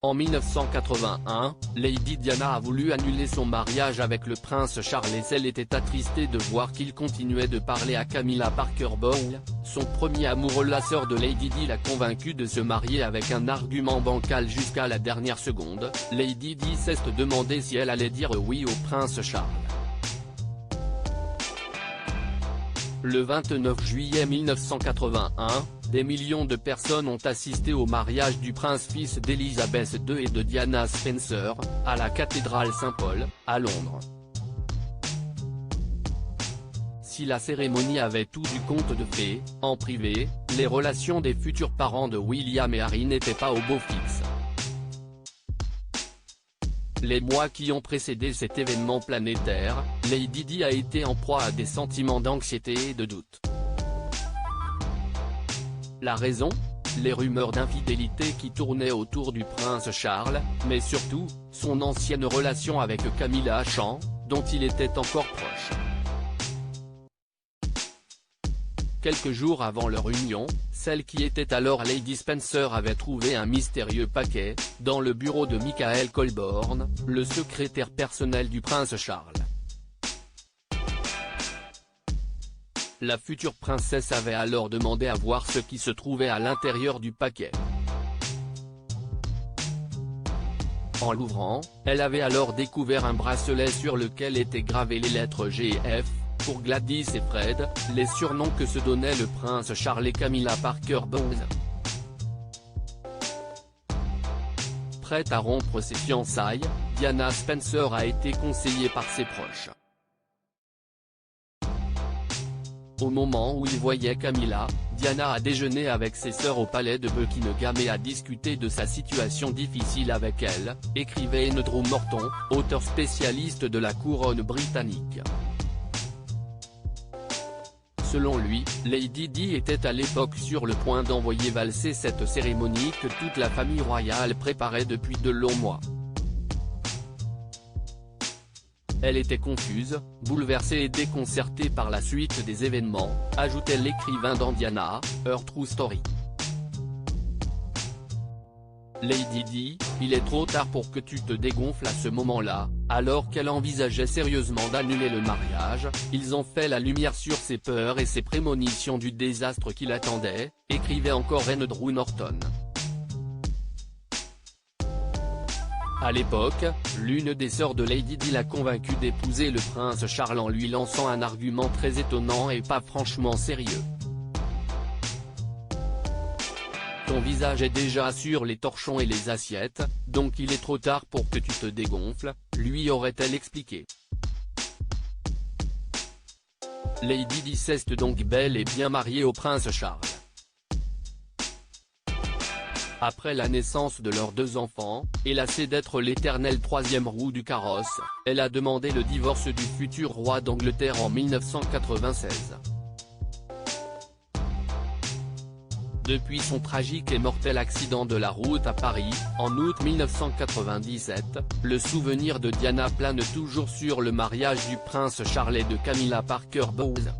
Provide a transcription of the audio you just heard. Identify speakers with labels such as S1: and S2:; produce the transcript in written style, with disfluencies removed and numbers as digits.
S1: En 1981, Lady Diana a voulu annuler son mariage avec le prince Charles et elle était attristée de voir qu'il continuait de parler à Camilla Parker Bowles, son premier amoureux. La sœur de Lady Di l'a convaincu de se marier avec un argument bancal jusqu'à la dernière seconde. Lady Di s'est demandé si elle allait dire oui au prince Charles. Le 29 juillet 1981, des millions de personnes ont assisté au mariage du prince fils d'Elizabeth II et de Diana Spencer, à la cathédrale Saint-Paul, à Londres. Si la cérémonie avait tout du conte de fées, en privé, les relations des futurs parents de William et Harry n'étaient pas au beau fixe. Les mois qui ont précédé cet événement planétaire, Lady Di a été en proie à des sentiments d'anxiété et de doute. La raison ? Les rumeurs d'infidélité qui tournaient autour du prince Charles, mais surtout, son ancienne relation avec Camilla Chan, dont il était encore proche. Quelques jours avant leur union, celle qui était alors Lady Spencer avait trouvé un mystérieux paquet, dans le bureau de Michael Colborne, le secrétaire personnel du prince Charles. La future princesse avait alors demandé à voir ce qui se trouvait à l'intérieur du paquet. En l'ouvrant, elle avait alors découvert un bracelet sur lequel étaient gravées les lettres G et F, pour Gladys et Fred, les surnoms que se donnaient le prince Charles et Camilla Parker Bowles. Prête à rompre ses fiançailles, Diana Spencer a été conseillée par ses proches. Au moment où il voyait Camilla, Diana a déjeuné avec ses sœurs au palais de Buckingham et a discuté de sa situation difficile avec elle, écrivait Andrew Morton, auteur spécialiste de la couronne britannique. Selon lui, Lady Di était à l'époque sur le point d'envoyer valser cette cérémonie que toute la famille royale préparait depuis de longs mois. Elle était confuse, bouleversée et déconcertée par la suite des événements, ajoutait l'écrivain dans Diana, Her True Story. Lady Di, il est trop tard pour que tu te dégonfles à ce moment-là. Alors qu'elle envisageait sérieusement d'annuler le mariage, ils ont fait la lumière sur ses peurs et ses prémonitions du désastre qui l'attendait, écrivait encore Andrew Norton. À l'époque, l'une des sœurs de Lady Di l'a convaincue d'épouser le prince Charles en lui lançant un argument très étonnant et pas franchement sérieux. Ton visage est déjà sur les torchons et les assiettes, donc il est trop tard pour que tu te dégonfles, lui aurait-elle expliqué. Lady Di s'est donc bel et bien mariée au prince Charles. Après la naissance de leurs deux enfants, et lassée d'être l'éternelle troisième roue du carrosse, elle a demandé le divorce du futur roi d'Angleterre en 1996. Depuis son tragique et mortel accident de la route à Paris, en août 1997, le souvenir de Diana plane toujours sur le mariage du prince Charles et de Camilla Parker Bowles.